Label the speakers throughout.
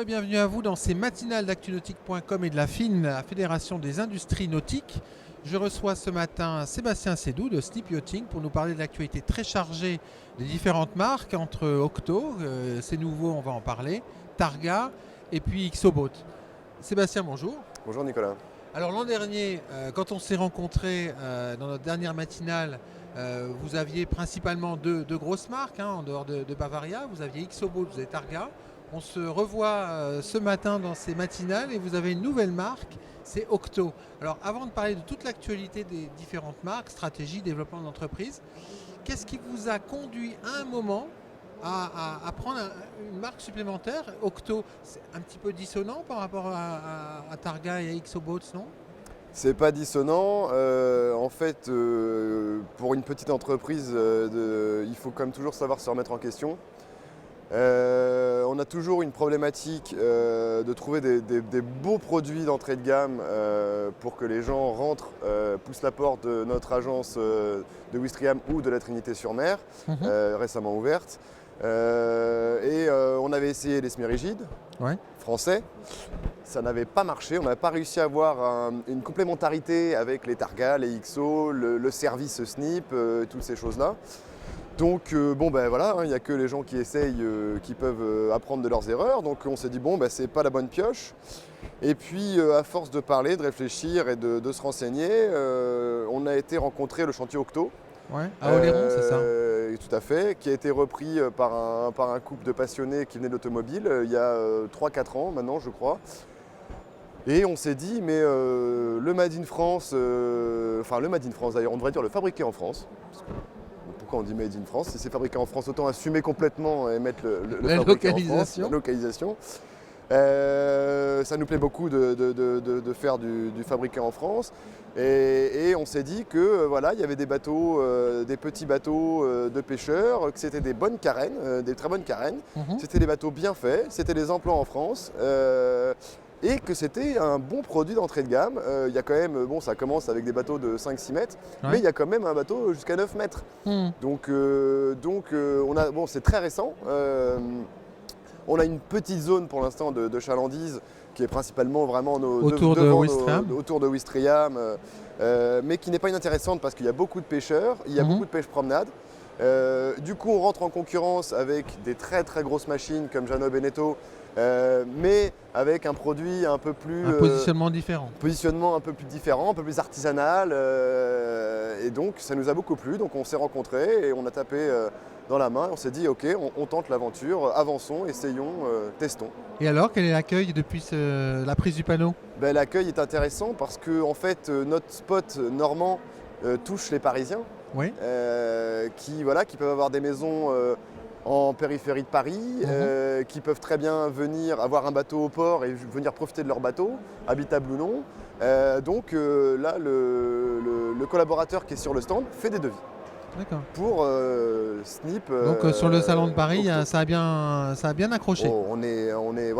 Speaker 1: Bonjour et bienvenue à vous dans ces matinales d'actunautique.com et de la FIN, la Fédération des industries nautiques. Je reçois ce matin Sébastien Sédou de Snip Yachting pour nous parler de l'actualité très chargée des différentes marques entre Octo, c'est nouveau, on va en parler, Targa et puis Xoboat. Sébastien, bonjour.
Speaker 2: Bonjour Nicolas.
Speaker 1: Alors l'an dernier, quand on s'est rencontrés dans notre dernière matinale, vous aviez principalement deux grosses marques en dehors de Bavaria. Vous aviez Xoboat, vous avez Targa. On se revoit ce matin dans ces matinales et vous avez une nouvelle marque, c'est Octo. Alors avant de parler de toute l'actualité des différentes marques, stratégie, développement d'entreprise, qu'est-ce qui vous a conduit à un moment à prendre une marque supplémentaire? Octo, c'est un petit peu dissonant par rapport à Targa et à Xoboat, non?
Speaker 2: C'est pas dissonant. En fait, pour une petite entreprise, il faut quand même toujours savoir se remettre en question. On a toujours une problématique de trouver des beaux produits d'entrée de gamme pour que les gens rentrent, poussent la porte de notre agence de Ouistreham ou de la Trinité-sur-Mer, récemment ouverte. On avait essayé les semi-rigides français. Ça n'avait pas marché, on n'avait pas réussi à avoir une complémentarité avec les Targa, les XO, le service Snip, toutes ces choses-là. Donc voilà, il n'y a que les gens qui essayent qui peuvent apprendre de leurs erreurs. Donc on s'est dit c'est pas la bonne pioche. Et puis à force de parler, de réfléchir et de se renseigner, on a été rencontrer le chantier Octo.
Speaker 1: À Oléron, c'est ça?
Speaker 2: Tout à fait, qui a été repris par un couple de passionnés qui venaient de l'automobile il y a 3-4 ans maintenant je crois. Et on s'est dit le Made in France, le Made in France d'ailleurs, on devrait dire le fabriqué en France. Pourquoi on dit Made in France? Si c'est fabriqué en France, autant assumer complètement et mettre le fabriqué en France, la localisation. Ça nous plaît beaucoup de faire du fabriqué en France. Et on s'est dit que il y avait des bateaux, des petits bateaux de pêcheurs, que c'était des bonnes carènes, des très bonnes carènes. C'était des bateaux bien faits, c'était des emploi en France. Et que c'était un bon produit d'entrée de gamme. Il y a quand même, ça commence avec des bateaux de 5-6 mètres, mais il y a quand même un bateau jusqu'à 9 mètres. Donc c'est très récent. On a une petite zone pour l'instant de chalandise qui est principalement vraiment
Speaker 1: autour
Speaker 2: de Ouistreham, mais qui n'est pas inintéressante parce qu'il y a beaucoup de pêcheurs, il y a beaucoup de pêche-promenade. Du coup, on rentre en concurrence avec des très très grosses machines comme Jeannot Beneteau, mais avec un produit un peu plus...
Speaker 1: Un positionnement différent.
Speaker 2: Positionnement un peu plus différent, un peu plus artisanal. Et donc, ça nous a beaucoup plu. Donc, on s'est rencontrés et on a tapé dans la main. On s'est dit, OK, on tente l'aventure, avançons, essayons, testons.
Speaker 1: Et alors, quel est l'accueil depuis la prise du panneau?
Speaker 2: L'accueil est intéressant parce que en fait, notre spot normand touche les Parisiens qui peuvent avoir des maisons en périphérie de Paris, qui peuvent très bien venir avoir un bateau au port et venir profiter de leur bateau, habitable ou non. Donc là, le collaborateur qui est sur le stand fait des devis.
Speaker 1: D'accord.
Speaker 2: Pour Snip.
Speaker 1: Donc sur le salon de Paris, ça a bien accroché.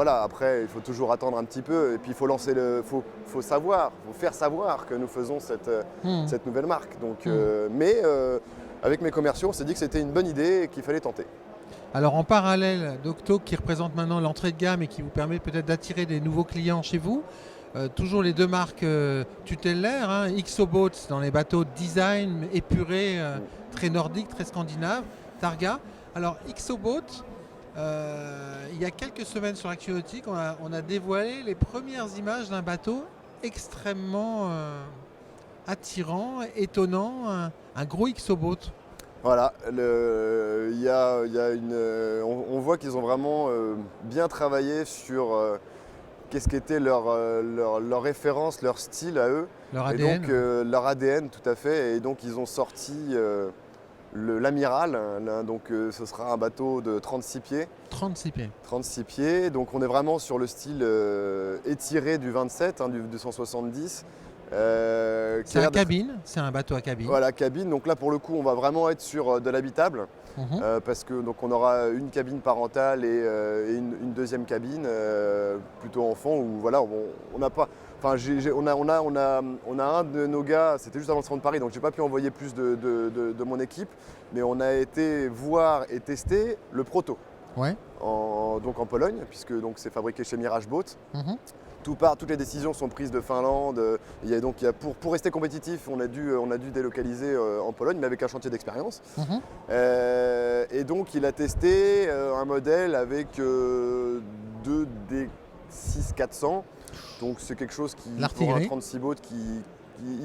Speaker 2: Après il faut toujours attendre un petit peu et puis il faut faut faire savoir que nous faisons cette nouvelle marque. Donc, avec mes commerciaux, on s'est dit que c'était une bonne idée et qu'il fallait tenter.
Speaker 1: Alors en parallèle d'Octo qui représente maintenant l'entrée de gamme et qui vous permet peut-être d'attirer des nouveaux clients chez vous, toujours les deux marques tutélaires, Xoboat dans les bateaux design épurés, très nordiques, très scandinaves, Targa. Alors Xoboat, il y a quelques semaines sur ActuNautique, on a dévoilé les premières images d'un bateau extrêmement attirant, étonnant, un gros Xoboat.
Speaker 2: Voilà, on voit qu'ils ont vraiment bien travaillé sur qu'est-ce qu'était leur référence, leur style à eux.
Speaker 1: Leur ADN.
Speaker 2: Et donc leur ADN, tout à fait. Et donc ils ont sorti l'Amiral. Donc ce sera un bateau de 36 pieds.
Speaker 1: 36 pieds.
Speaker 2: 36 pieds. Donc on est vraiment sur le style étiré du 27, du 270.
Speaker 1: C'est un cabine, c'est un bateau à cabine.
Speaker 2: Voilà, cabine. Donc là, pour le coup, on va vraiment être sur de l'habitable. Parce que donc on aura une cabine parentale et une deuxième cabine plutôt enfant où on n'a pas. Enfin, on a un de nos gars, c'était juste avant le salon de Paris, donc j'ai pas pu envoyer plus de mon équipe, mais on a été voir et tester le proto.
Speaker 1: Ouais.
Speaker 2: donc en Pologne, puisque donc, c'est fabriqué chez Mirage Boat.
Speaker 1: Mhm.
Speaker 2: Toutes les décisions sont prises de Finlande. Pour rester compétitif, on a dû délocaliser en Pologne, mais avec un chantier d'expérience.
Speaker 1: Mhm.
Speaker 2: Et donc il a testé un modèle avec 2D6400. Donc c'est quelque chose qui, pour un
Speaker 1: L'artillerie.
Speaker 2: 36 boat, il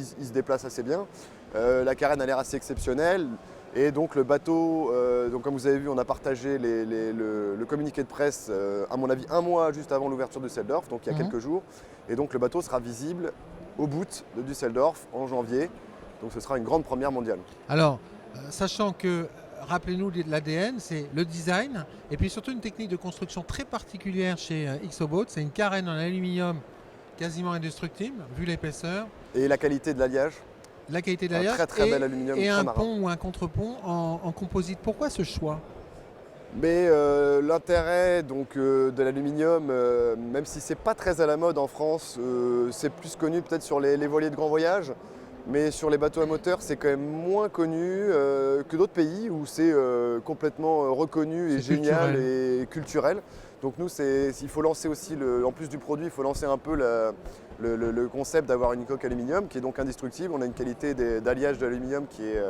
Speaker 2: se déplace assez bien. La carène a l'air assez exceptionnelle. Et donc le bateau, donc comme vous avez vu, on a partagé le communiqué de presse, à mon avis, un mois juste avant l'ouverture de Düsseldorf, donc il y a quelques jours. Et donc le bateau sera visible au bout de Düsseldorf en janvier. Donc ce sera une grande première mondiale.
Speaker 1: Alors, sachant que, rappelez-nous de l'ADN, c'est le design et puis surtout une technique de construction très particulière chez Ixoboat. C'est une carène en aluminium quasiment indestructible, vu l'épaisseur,
Speaker 2: Et la qualité de l'alliage,
Speaker 1: la qualité de
Speaker 2: un
Speaker 1: l'alliage
Speaker 2: très très bel aluminium
Speaker 1: et
Speaker 2: très
Speaker 1: un
Speaker 2: marin.
Speaker 1: pont ou un contre-pont en composite. Pourquoi ce choix?
Speaker 2: Mais l'intérêt donc de l'aluminium, même si c'est pas très à la mode en France, c'est plus connu peut-être sur les voiliers de grand voyage, mais sur les bateaux à moteur, c'est quand même moins connu que d'autres pays où c'est complètement reconnu et
Speaker 1: C'est
Speaker 2: génial
Speaker 1: culturel.
Speaker 2: et culturel. Donc nous, il faut lancer aussi, en plus du produit, il faut lancer un peu le concept d'avoir une coque aluminium qui est donc indestructible. On a une qualité d'alliage d'aluminium qui est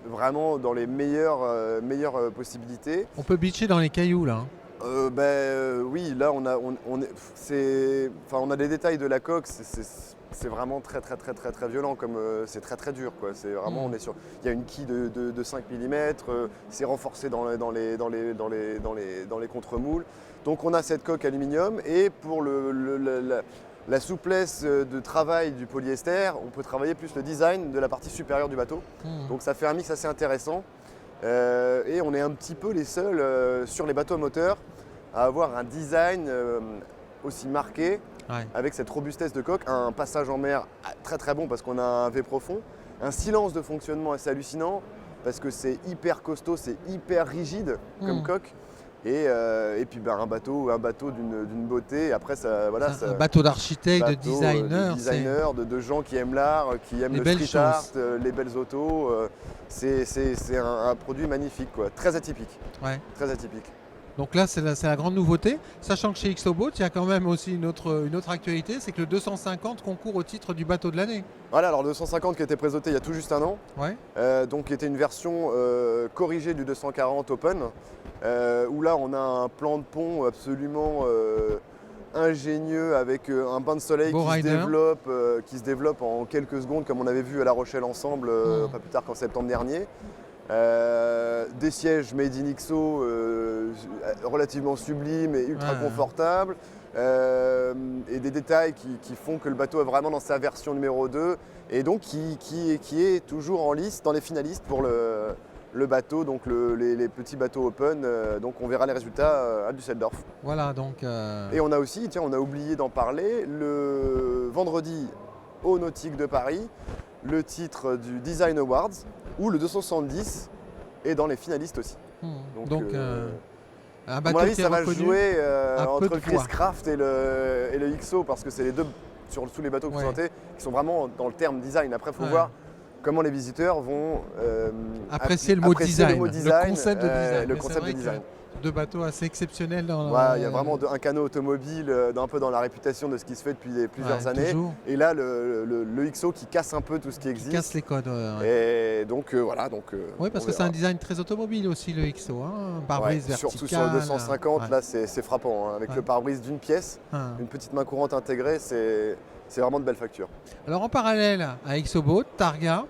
Speaker 2: vraiment dans les meilleures possibilités.
Speaker 1: On peut beacher dans les cailloux là.
Speaker 2: Oui, là on a des détails de la coque, c'est vraiment très très très très très violent, comme c'est très très dur quoi. C'est vraiment il y a une quille de 5 mm, c'est renforcé dans les contre-moules. Donc on a cette coque aluminium et pour la souplesse de travail du polyester, on peut travailler plus le design de la partie supérieure du bateau. Donc ça fait un mix assez intéressant. Et on est un petit peu les seuls sur les bateaux à moteur à avoir un design aussi marqué, avec cette robustesse de coque, un passage en mer très très bon parce qu'on a un V profond, un silence de fonctionnement assez hallucinant parce que c'est hyper costaud, c'est hyper rigide comme coque. Et puis un bateau d'une beauté. Après,
Speaker 1: Un bateau d'architecte, de designer.
Speaker 2: De gens qui aiment l'art, qui aiment le street art, les belles autos. C'est un produit magnifique, quoi. Très atypique.
Speaker 1: Ouais.
Speaker 2: Très atypique.
Speaker 1: Donc là, c'est la grande nouveauté. Sachant que chez Ixoboat, il y a quand même aussi une autre actualité, c'est que le 250 concourt au titre du bateau de l'année.
Speaker 2: Voilà, alors le 250 qui a été présenté il y a tout juste un an, donc qui était une version corrigée du 240 Open, où là on a un plan de pont absolument ingénieux avec un bain de soleil qui se développe en quelques secondes, comme on avait vu à La Rochelle ensemble, pas plus tard qu'en septembre dernier. Des sièges made in Ixo relativement sublimes et ultra confortables, et des détails qui font que le bateau est vraiment dans sa version numéro 2 et donc qui est toujours en lice dans les finalistes pour le bateau, donc les petits bateaux open. Donc on verra les résultats à Düsseldorf.
Speaker 1: Voilà, donc
Speaker 2: Et on a aussi, on a oublié d'en parler, le vendredi au Nautique de Paris, le titre du Design Awards, où le 270 est dans les finalistes aussi.
Speaker 1: Donc un bateau
Speaker 2: à mon avis,
Speaker 1: qui est
Speaker 2: ça va
Speaker 1: reconnu
Speaker 2: jouer entre
Speaker 1: peu
Speaker 2: le
Speaker 1: de fois.
Speaker 2: Chris Craft et le XO, parce que c'est les deux sur tous les bateaux que vous présentez qui sont vraiment dans le terme design. Après, il faut voir comment les visiteurs vont
Speaker 1: apprécier le mot design, le concept de design.
Speaker 2: Le concept de design.
Speaker 1: Deux bateaux assez exceptionnels.
Speaker 2: Il y a vraiment un canot automobile, un peu dans la réputation de ce qui se fait depuis plusieurs années.
Speaker 1: Toujours.
Speaker 2: Et là, le XO qui casse un peu tout ce qui existe.
Speaker 1: Qui casse les codes.
Speaker 2: Et donc voilà.
Speaker 1: Oui, parce que c'est un design très automobile aussi, le XO. Pare-brise vertical.
Speaker 2: Surtout sur le 250, là c'est frappant. Avec le pare-brise d'une pièce, une petite main courante intégrée, c'est vraiment de belles factures.
Speaker 1: Alors en parallèle à Ixoboat, Targa.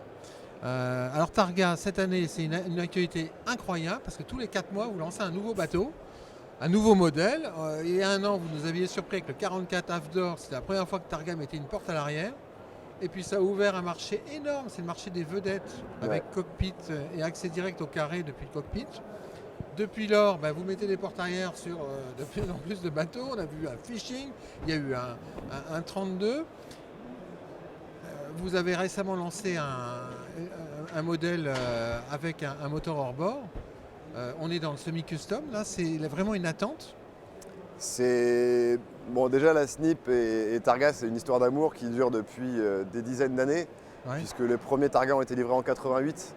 Speaker 1: Alors Targa, cette année, c'est une actualité incroyable parce que tous les 4 mois, vous lancez un nouveau bateau, un nouveau modèle. Il y a un an, vous nous aviez surpris avec le 44 Avdor. C'était la première fois que Targa mettait une porte à l'arrière. Et puis ça a ouvert un marché énorme, c'est le marché des vedettes avec cockpit et accès direct au carré depuis le cockpit. Depuis lors, vous mettez des portes arrière sur de plus en plus de bateaux. On a vu un Fishing, il y a eu un 32. Vous avez récemment lancé un modèle avec un moteur hors bord. On est dans le semi-custom, là c'est vraiment une attente.
Speaker 2: Déjà la SNIP et Targa, c'est une histoire d'amour qui dure depuis des dizaines d'années, puisque les premiers Targa ont été livrés en 88.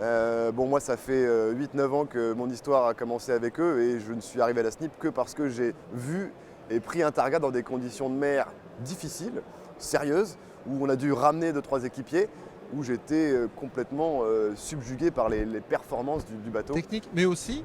Speaker 2: Bon, moi, ça fait 8-9 ans que mon histoire a commencé avec eux et je ne suis arrivé à la SNIP que parce que j'ai vu et pris un targa dans des conditions de mer difficiles, sérieuses, où on a dû ramener 2-3 équipiers, où j'étais complètement subjugué par les performances du bateau.
Speaker 1: Technique, mais aussi,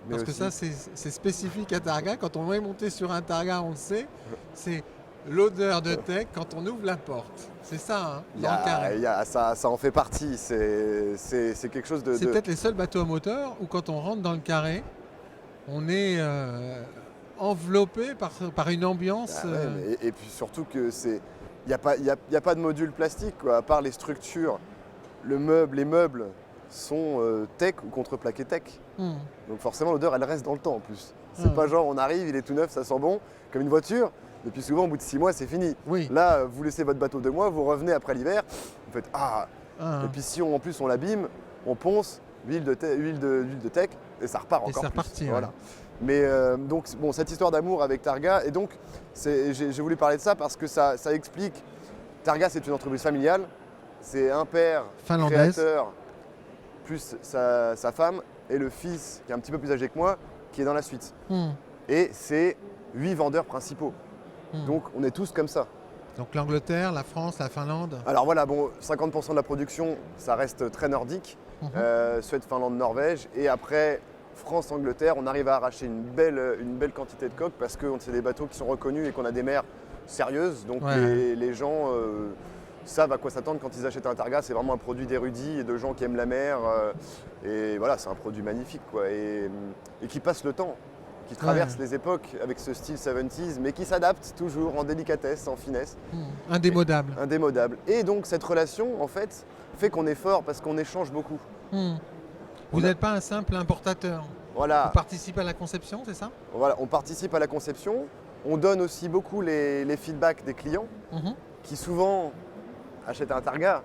Speaker 1: parce que ça c'est spécifique à Targa. Quand on est monté sur un Targa, on le sait, c'est l'odeur de tech quand on ouvre la porte. C'est ça, hein, dans le carré.
Speaker 2: Ça en fait partie, c'est quelque chose de...
Speaker 1: C'est peut-être les seuls bateaux à moteur où quand on rentre dans le carré, on est enveloppé par une ambiance.
Speaker 2: Ah ouais, et puis surtout que c'est... Il n'y a pas de module plastique, quoi, à part les structures. Les meubles sont tech ou contreplaqués tech. Donc forcément l'odeur elle reste dans le temps en plus. C'est pas genre on arrive, il est tout neuf, ça sent bon, comme une voiture. Et puis souvent au bout de 6 mois c'est fini.
Speaker 1: Oui.
Speaker 2: Là vous laissez votre bateau 2 mois, vous revenez après l'hiver, vous faites Et puis si en plus on l'abîme, on ponce, huile de tech et ça repart encore
Speaker 1: c'est
Speaker 2: plus.
Speaker 1: reparti,
Speaker 2: Voilà.
Speaker 1: ouais.
Speaker 2: Mais donc bon, cette histoire d'amour avec Targa, et donc j'ai voulu parler de ça parce que ça explique. Targa c'est une entreprise familiale, c'est un père
Speaker 1: Finlandaise.
Speaker 2: créateur plus sa femme et le fils qui est un petit peu plus âgé que moi qui est dans la suite. Et c'est 8 vendeurs principaux. Donc on est tous comme ça.
Speaker 1: Donc l'Angleterre, la France, la Finlande.
Speaker 2: Alors voilà, bon, 50% de la production, ça reste très nordique. Suède, Finlande, Norvège. Et après, France, Angleterre, on arrive à arracher une belle quantité de coques parce que c'est des bateaux qui sont reconnus et qu'on a des mers sérieuses. Donc les gens savent à quoi s'attendre quand ils achètent un Targa. C'est vraiment un produit d'érudits et de gens qui aiment la mer. Et voilà, c'est un produit magnifique, quoi. Et qui passe le temps, qui traverse les époques avec ce style 70s, mais qui s'adapte toujours en délicatesse, en finesse.
Speaker 1: Indémodable.
Speaker 2: Indémodable. Et donc cette relation, en fait, fait qu'on est fort parce qu'on échange beaucoup.
Speaker 1: Vous n'êtes pas un simple importateur.
Speaker 2: Voilà.
Speaker 1: Vous participez à la conception, c'est ça?
Speaker 2: Voilà, on participe à la conception. On donne aussi beaucoup les feedbacks des clients qui souvent achètent un Targa,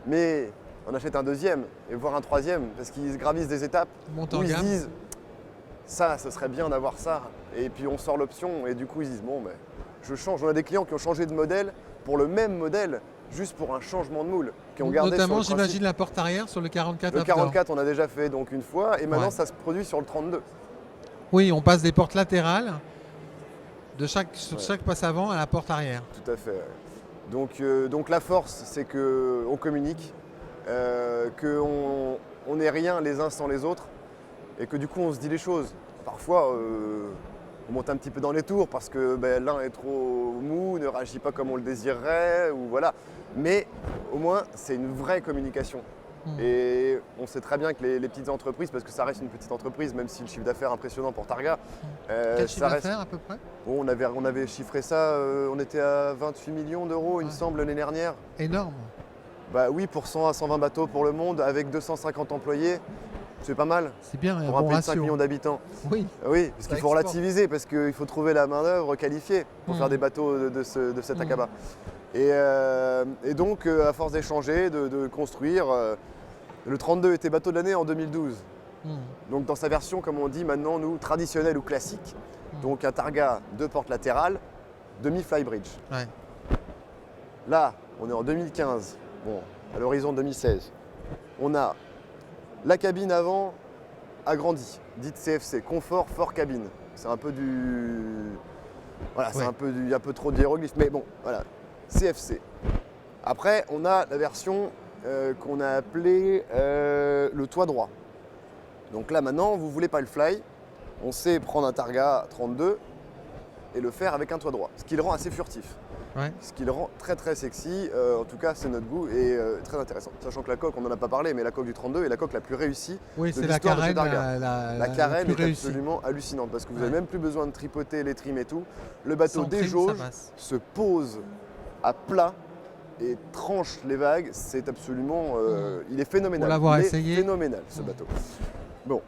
Speaker 2: mais on achète un deuxième et voire un troisième parce qu'ils gravissent des étapes où ils se disent ça, ce serait bien d'avoir ça. Et puis on sort l'option et du coup ils se disent bon, mais je change. On a des clients qui ont changé de modèle pour le même modèle, juste pour un changement de moule. Qui ont gardé
Speaker 1: notamment,
Speaker 2: sur le
Speaker 1: j'imagine, la porte arrière sur le 44.
Speaker 2: Le 44, on a déjà fait donc une fois et maintenant ça se produit sur le 32.
Speaker 1: Oui, on passe des portes latérales sur chaque passe avant à la porte arrière.
Speaker 2: Tout à fait. Donc la force, c'est qu'on communique, qu'on n'est rien les uns sans les autres et que du coup on se dit les choses. Parfois, on monte un petit peu dans les tours parce que l'un est trop mou, ne réagit pas comme on le désirerait, ou voilà. Mais au moins, c'est une vraie communication. Et on sait très bien que les petites entreprises, parce que ça reste une petite entreprise, même si le chiffre d'affaires est impressionnant pour Targa.
Speaker 1: Quel chiffre d'affaires à peu près?
Speaker 2: Bon, on avait chiffré ça, on était à 28 millions d'euros, il me semble, l'année dernière.
Speaker 1: Énorme.
Speaker 2: Bah oui, pour 100 à 120 bateaux pour le monde, avec 250 employés, c'est pas mal.
Speaker 1: C'est bien,
Speaker 2: pour un pays de 5 millions d'habitants.
Speaker 1: Oui.
Speaker 2: Oui, parce qu'il faut relativiser, parce qu'il faut trouver la main-d'œuvre qualifiée pour faire des bateaux de cet acabit. Et donc, à force d'échanger, de construire, le 32 était bateau de l'année en 2012. Donc dans sa version, comme on dit maintenant, nous, traditionnelle ou classique. Donc un Targa 2 portes latérales, demi-flybridge.
Speaker 1: Ouais.
Speaker 2: Là, on est en 2015, bon, à l'horizon 2016. On a la cabine avant agrandie, dite CFC, confort fort cabine. C'est un peu du... Voilà, c'est un peu trop de hiéroglyphes, mais bon, voilà, CFC. Après, on a la version qu'on a appelée le toit droit. Donc là, maintenant, vous ne voulez pas le fly, on sait prendre un Targa 32 et le faire avec un toit droit, ce qui le rend assez furtif. Ce qui le rend très très sexy, en tout cas c'est notre goût et très intéressant. Sachant que la coque, on n'en a pas parlé, mais la coque du 32 est la coque la plus réussie de l'histoire de chez Targa. La carène est absolument hallucinante parce que vous n'avez même plus besoin de tripoter les trims et tout. Le bateau déjauge, se pose à plat et tranche les vagues, c'est absolument... il est phénoménal.
Speaker 1: Pour l'avoir
Speaker 2: il
Speaker 1: essayé.
Speaker 2: est phénoménal ce bateau. Bon,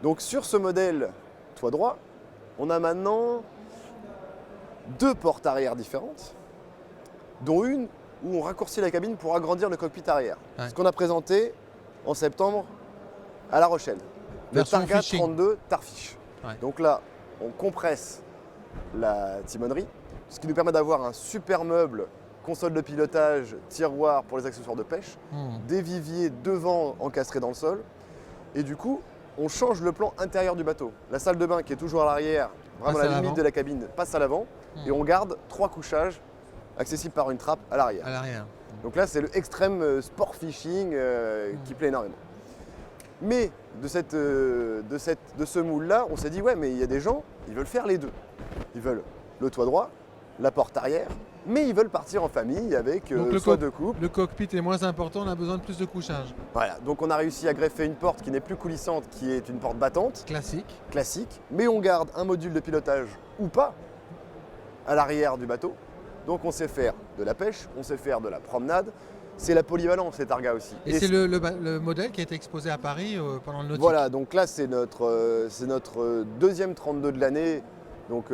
Speaker 2: donc sur ce modèle toit droit, on a maintenant 2 portes arrière différentes, dont une où on raccourcit la cabine pour agrandir le cockpit arrière. Ce qu'on a présenté en septembre à La Rochelle. Le Targa 32 Tarfish. Donc là, on compresse la timonerie, ce qui nous permet d'avoir un super meuble console de pilotage, tiroir pour les accessoires de pêche,
Speaker 1: Hmm.
Speaker 2: des viviers devant encastrés dans le sol. Et du coup, on change le plan intérieur du bateau. La salle de bain qui est toujours à l'arrière, vraiment
Speaker 1: Passe
Speaker 2: à
Speaker 1: à
Speaker 2: la limite
Speaker 1: l'avant.
Speaker 2: de la cabine, passe à l'avant. Et on garde 3 couchages accessibles par une trappe à l'arrière.
Speaker 1: À l'arrière.
Speaker 2: Donc là, c'est le extrême sport fishing qui plaît énormément. Mais de ce moule-là, on s'est dit, ouais, mais il y a des gens, ils veulent faire les deux. Ils veulent le toit droit, la porte arrière, mais ils veulent partir en famille avec
Speaker 1: Donc le
Speaker 2: soit
Speaker 1: co-
Speaker 2: deux couples.
Speaker 1: Le cockpit est moins important, on a besoin de plus de couchage.
Speaker 2: Voilà, donc on a réussi à greffer une porte qui n'est plus coulissante, qui est une porte battante,
Speaker 1: Classique.
Speaker 2: classique, mais on garde un module de pilotage ou pas à l'arrière du bateau. Donc on sait faire de la pêche, on sait faire de la promenade. C'est la polyvalence, ces targas aussi.
Speaker 1: Et c'est le modèle qui a été exposé à Paris pendant le nautique.
Speaker 2: Voilà, donc là c'est notre deuxième 32 de l'année donc,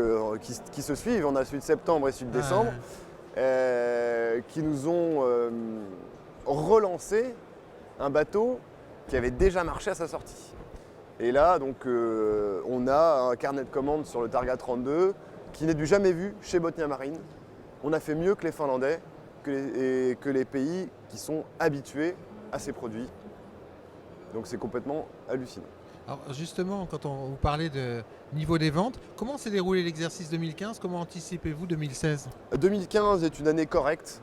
Speaker 2: qui se suivent. On a celui de septembre et celui de décembre qui nous ont relancé un bateau qui avait déjà marché à sa sortie. Et là donc on a un carnet de commandes sur le Targa 32 qui n'est du jamais vu chez Bothnia Marine. On a fait mieux que les Finlandais et que les pays qui sont habitués à ces produits. Donc c'est complètement hallucinant.
Speaker 1: Alors justement, quand on vous parlait de niveau des ventes, comment s'est déroulé l'exercice 2015? Comment anticipez-vous 2016?
Speaker 2: 2015 est une année correcte.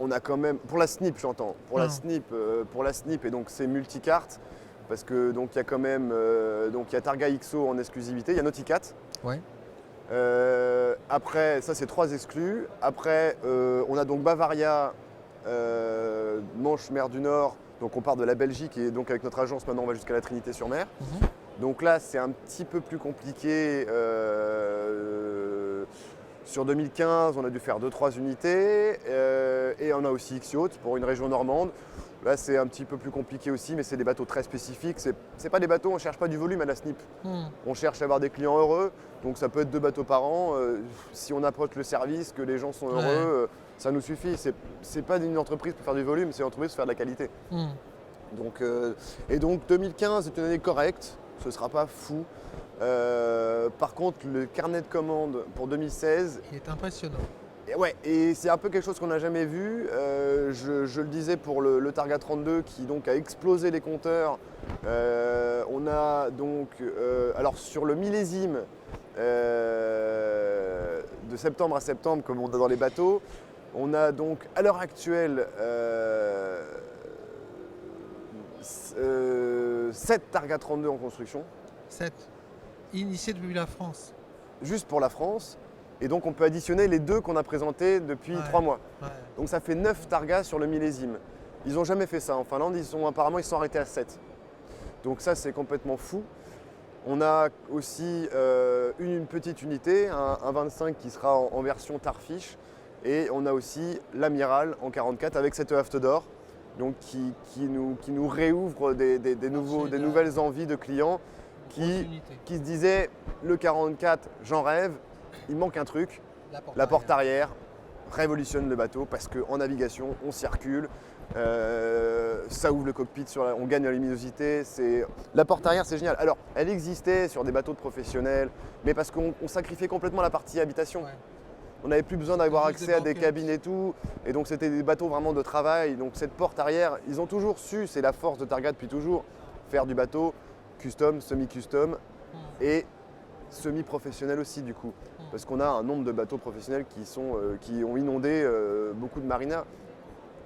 Speaker 2: On a quand même, pour la SNIP j'entends, pour la SNIP et donc c'est multicarte, parce que donc il y a quand même, donc il y a Targa XO en exclusivité, il y a Nauticat.
Speaker 1: Ouais.
Speaker 2: Après, ça c'est 3 exclus. Après, on a donc Bavaria, Manche, Mer du Nord. Donc on part de la Belgique et donc avec notre agence maintenant on va jusqu'à la Trinité-sur-Mer. Donc là c'est un petit peu plus compliqué. Sur 2015 on a dû faire 2-3 unités et on a aussi X-Yacht pour une région normande. Là c'est un petit peu plus compliqué aussi mais c'est des bateaux très spécifiques. C'est pas des bateaux, on ne cherche pas du volume à la SNIP. On cherche à avoir des clients heureux. Donc ça peut être 2 bateaux par an. Si on approche le service, que les gens sont heureux, ça nous suffit. C'est pas une entreprise pour faire du volume, c'est une entreprise pour faire de la qualité. Donc, et donc 2015 est une année correcte, ce ne sera pas fou. Par contre, le carnet de commandes pour 2016,
Speaker 1: Il est impressionnant.
Speaker 2: et c'est un peu quelque chose qu'on n'a jamais vu. Je le disais pour le Targa 32 qui donc a explosé les compteurs. On a donc, alors sur le millésime de septembre à septembre, comme on a dans les bateaux, on a donc à l'heure actuelle 7 Targa 32 en construction.
Speaker 1: 7. Initié depuis la France.
Speaker 2: Juste pour la France. Et donc on peut additionner les 2 qu'on a présentés depuis 3 mois. Donc ça fait 9 Targas sur le millésime. Ils n'ont jamais fait ça en Finlande, apparemment ils sont arrêtés à 7. Donc ça c'est complètement fou. On a aussi une petite unité, un 25 qui sera en version Tarfish. Et on a aussi l'Amiral en 44 avec cette hafte d'or, donc qui nous réouvre des nouvelles envies de clients qui se disaient le 44, j'en rêve, il manque un truc, la porte arrière révolutionne le bateau parce qu'en navigation, on circule, ça ouvre le cockpit, on gagne en luminosité. La porte arrière, c'est génial. Alors, elle existait sur des bateaux de professionnels, mais parce qu'on sacrifiait complètement la partie habitation. On n'avait plus besoin d'avoir accès à des cabines et tout. Et donc c'était des bateaux vraiment de travail. Donc cette porte arrière, ils ont toujours su, c'est la force de Targa depuis toujours, faire du bateau custom, semi-custom et semi-professionnel aussi du coup. Parce qu'on a un nombre de bateaux professionnels qui ont inondé beaucoup de marinas.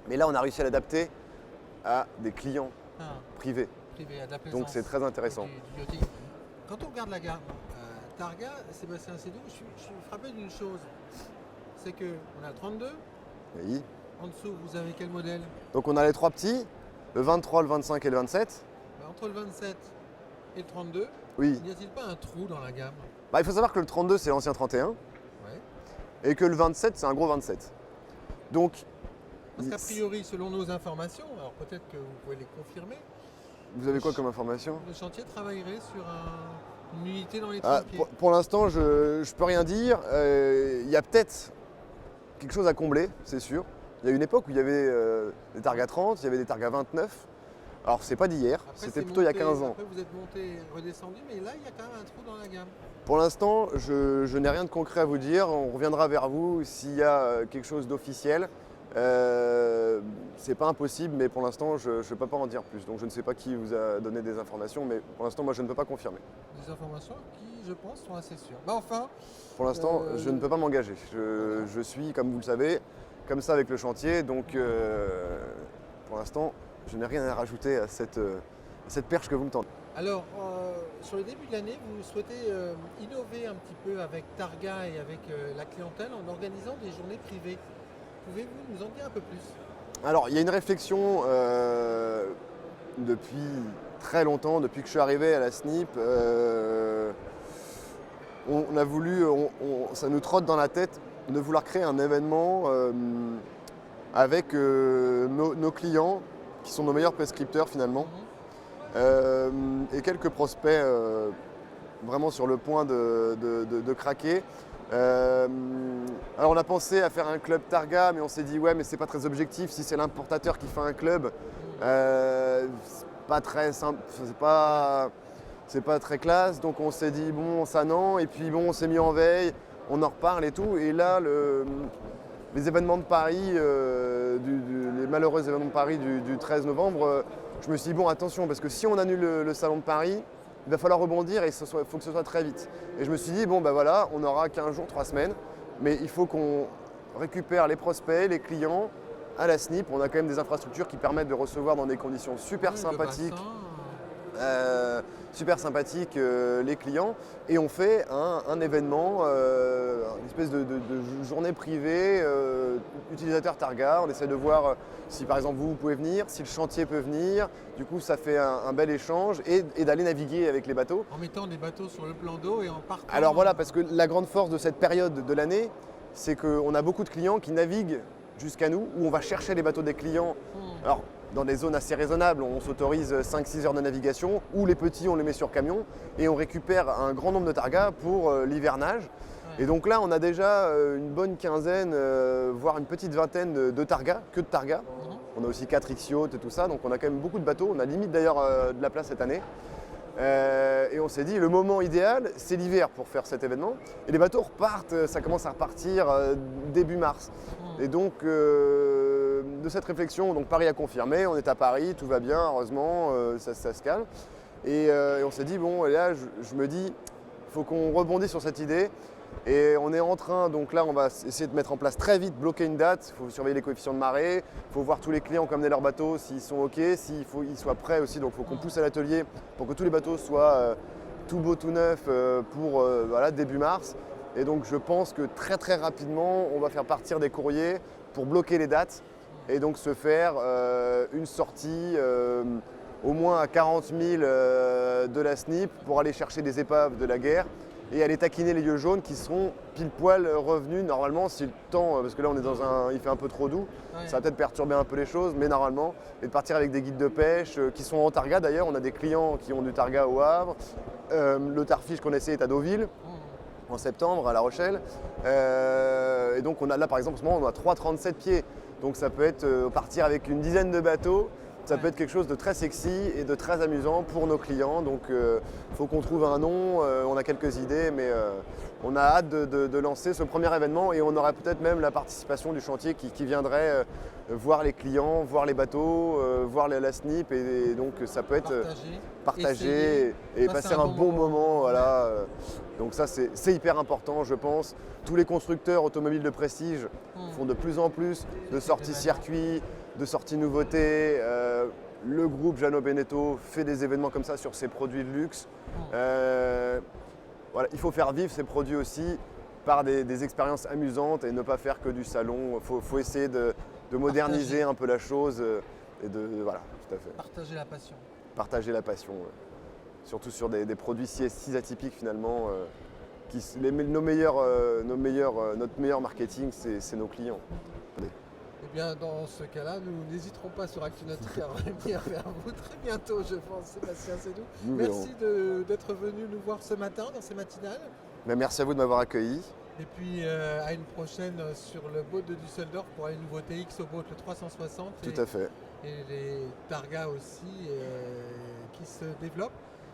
Speaker 2: Mais là on a réussi à l'adapter à des clients privés. Donc c'est très intéressant.
Speaker 1: Quand on regarde la gamme Targa, Sébastien Sédou, je suis frappé d'une chose. C'est qu'on a le 32.
Speaker 2: Oui.
Speaker 1: En dessous, vous avez quel modèle?
Speaker 2: Donc on a les 3 petits, le 23, le 25 et le 27.
Speaker 1: Entre le 27 et le 32,
Speaker 2: oui.
Speaker 1: N'y a-t-il pas un trou dans la gamme?
Speaker 2: Il faut savoir que le 32 c'est l'ancien 31 et que le 27 c'est un gros 27. Donc,
Speaker 1: parce qu'a priori, selon nos informations, alors peut-être que vous pouvez les confirmer.
Speaker 2: Vous avez quoi comme information?
Speaker 1: Le chantier travaillerait sur une unité dans les 30 pieds.
Speaker 2: Pour l'instant, je ne peux rien dire. Il y a peut-être quelque chose à combler, c'est sûr. Il y a une époque où il y avait des Targa 30, il y avait des Targa 29. Alors c'est pas d'hier,
Speaker 1: Après,
Speaker 2: c'était
Speaker 1: c'est
Speaker 2: plutôt il y a
Speaker 1: monté,
Speaker 2: 15 ans.
Speaker 1: après vous êtes monté, redescendu, mais là il y a quand même un trou dans la gamme.
Speaker 2: Pour l'instant, je n'ai rien de concret à vous dire. On reviendra vers vous s'il y a quelque chose d'officiel. C'est pas impossible, mais pour l'instant, je ne peux pas en dire plus. Donc je ne sais pas qui vous a donné des informations, mais pour l'instant, moi, je ne peux pas confirmer.
Speaker 1: Des informations qui, je pense, sont assez sûres. Bah enfin,
Speaker 2: Pour l'instant, je ne peux pas m'engager. Je suis, comme vous le savez, comme ça avec le chantier. Donc pour l'instant, je n'ai rien à rajouter à cette perche que vous me tendez.
Speaker 1: alors sur le début de l'année, vous souhaitez innover un petit peu avec Targa et avec la clientèle en organisant des journées privées. Pouvez-vous nous en dire un peu plus?
Speaker 2: Alors, il y a une réflexion depuis très longtemps, depuis que je suis arrivé à la SNIP. On a voulu, ça nous trotte dans la tête de vouloir créer un événement avec nos clients, qui sont nos meilleurs prescripteurs finalement, et quelques prospects vraiment sur le point de craquer. Alors on a pensé à faire un club Targa, mais on s'est dit ouais, mais c'est pas très objectif. Si c'est l'importateur qui fait un club, c'est pas très simple, c'est pas très classe. Donc on s'est dit bon, ça non. Et puis bon, on s'est mis en veille, on en reparle et tout. Et là, les événements de Paris, les malheureux événements de Paris du 13 novembre, je me suis dit bon, attention, parce que si on annule le salon de Paris, il va falloir rebondir et il faut que ce soit très vite. Et je me suis dit, bon ben voilà, on aura 15 jours, 3 semaines, mais il faut qu'on récupère les prospects, les clients à la SNIP. On a quand même des infrastructures qui permettent de recevoir dans des conditions super sympathiques. Les clients, et on fait un événement, une espèce de journée privée, utilisateur Targa. On essaie de voir si par exemple vous pouvez venir, si le chantier peut venir. Du coup ça fait un bel échange et d'aller naviguer avec les bateaux.
Speaker 1: En mettant des bateaux sur le plan d'eau et en partant.
Speaker 2: Alors voilà, parce que la grande force de cette période de l'année, c'est qu'on a beaucoup de clients qui naviguent jusqu'à nous, où on va chercher les bateaux des clients. Alors, dans des zones assez raisonnables, on s'autorise 5-6 heures de navigation, ou les petits, on les met sur camion, et on récupère un grand nombre de targas pour l'hivernage. Ouais. Et donc là, on a déjà une bonne quinzaine, voire une petite vingtaine de targas, que de targas. On a aussi 4 X-Yacht et tout ça, donc on a quand même beaucoup de bateaux. On a limite d'ailleurs de la place cette année. Et on s'est dit, le moment idéal, c'est l'hiver pour faire cet événement. Et les bateaux repartent, ça commence à repartir début mars. Et donc, de cette réflexion, donc Paris a confirmé, on est à Paris, tout va bien, heureusement, ça se calme. Et on s'est dit, bon, et là, je me dis, il faut qu'on rebondisse sur cette idée. Et on est en train, donc là, on va essayer de mettre en place très vite, bloquer une date. Il faut surveiller les coefficients de marée, il faut voir tous les clients qui ont amené leur bateau, s'ils sont OK, s'ils soient prêts aussi. Donc il faut qu'on pousse à l'atelier pour que tous les bateaux soient tout beau, tout neuf pour voilà, début mars. Et donc je pense que très très rapidement, on va faire partir des courriers pour bloquer les dates et donc se faire une sortie au moins à 40 000 de la SNIP pour aller chercher des épaves de la guerre et aller taquiner les yeux jaunes qui seront pile poil revenus normalement si le temps, parce que là on est il fait un peu trop doux, ça va peut-être perturber un peu les choses, mais normalement, et de partir avec des guides de pêche qui sont en targa d'ailleurs. On a des clients qui ont du targa au Havre, le Tarfish qu'on essaie est à Deauville en septembre à La Rochelle, et donc on a là par exemple en ce moment on a 3,37 pieds, donc ça peut être partir avec une dizaine de bateaux. Ça peut être quelque chose de très sexy et de très amusant pour nos clients. Donc il faut qu'on trouve un nom, on a quelques idées, mais on a hâte de lancer ce premier événement et on aura peut-être même la participation du chantier qui viendrait voir les clients, voir les bateaux, voir la SNIP, et donc ça peut être partager et passer un bon moment. Voilà. Donc ça c'est hyper important, je pense. Tous les constructeurs automobiles de prestige font de plus en plus de sorties circuits, de sorties nouveautés. Le groupe Jeannot Beneteau fait des événements comme ça sur ses produits de luxe. Voilà, il faut faire vivre ces produits aussi par des expériences amusantes et ne pas faire que du salon. Il faut essayer de moderniser un peu la chose et voilà, tout à fait.
Speaker 1: Partager la passion.
Speaker 2: Partager la passion, surtout sur des produits si atypiques finalement. Notre meilleur marketing, c'est nos clients.
Speaker 1: Eh bien, dans ce cas-là, nous n'hésiterons pas sur ActuNutri à revenir vers vous très bientôt, je pense, Sébastien Sédou. Merci d'être venu nous voir ce matin dans ces matinales.
Speaker 2: Merci à vous de m'avoir accueilli.
Speaker 1: Et puis à une prochaine sur le boat de Düsseldorf pour les nouveautés X-Boat le 360.
Speaker 2: Tout à fait.
Speaker 1: Et les Targa aussi qui se développent.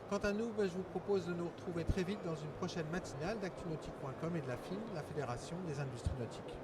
Speaker 1: Quant à nous, je vous propose de nous retrouver très vite dans une prochaine matinale d'actunautique.com et de la FIN, la Fédération des industries nautiques.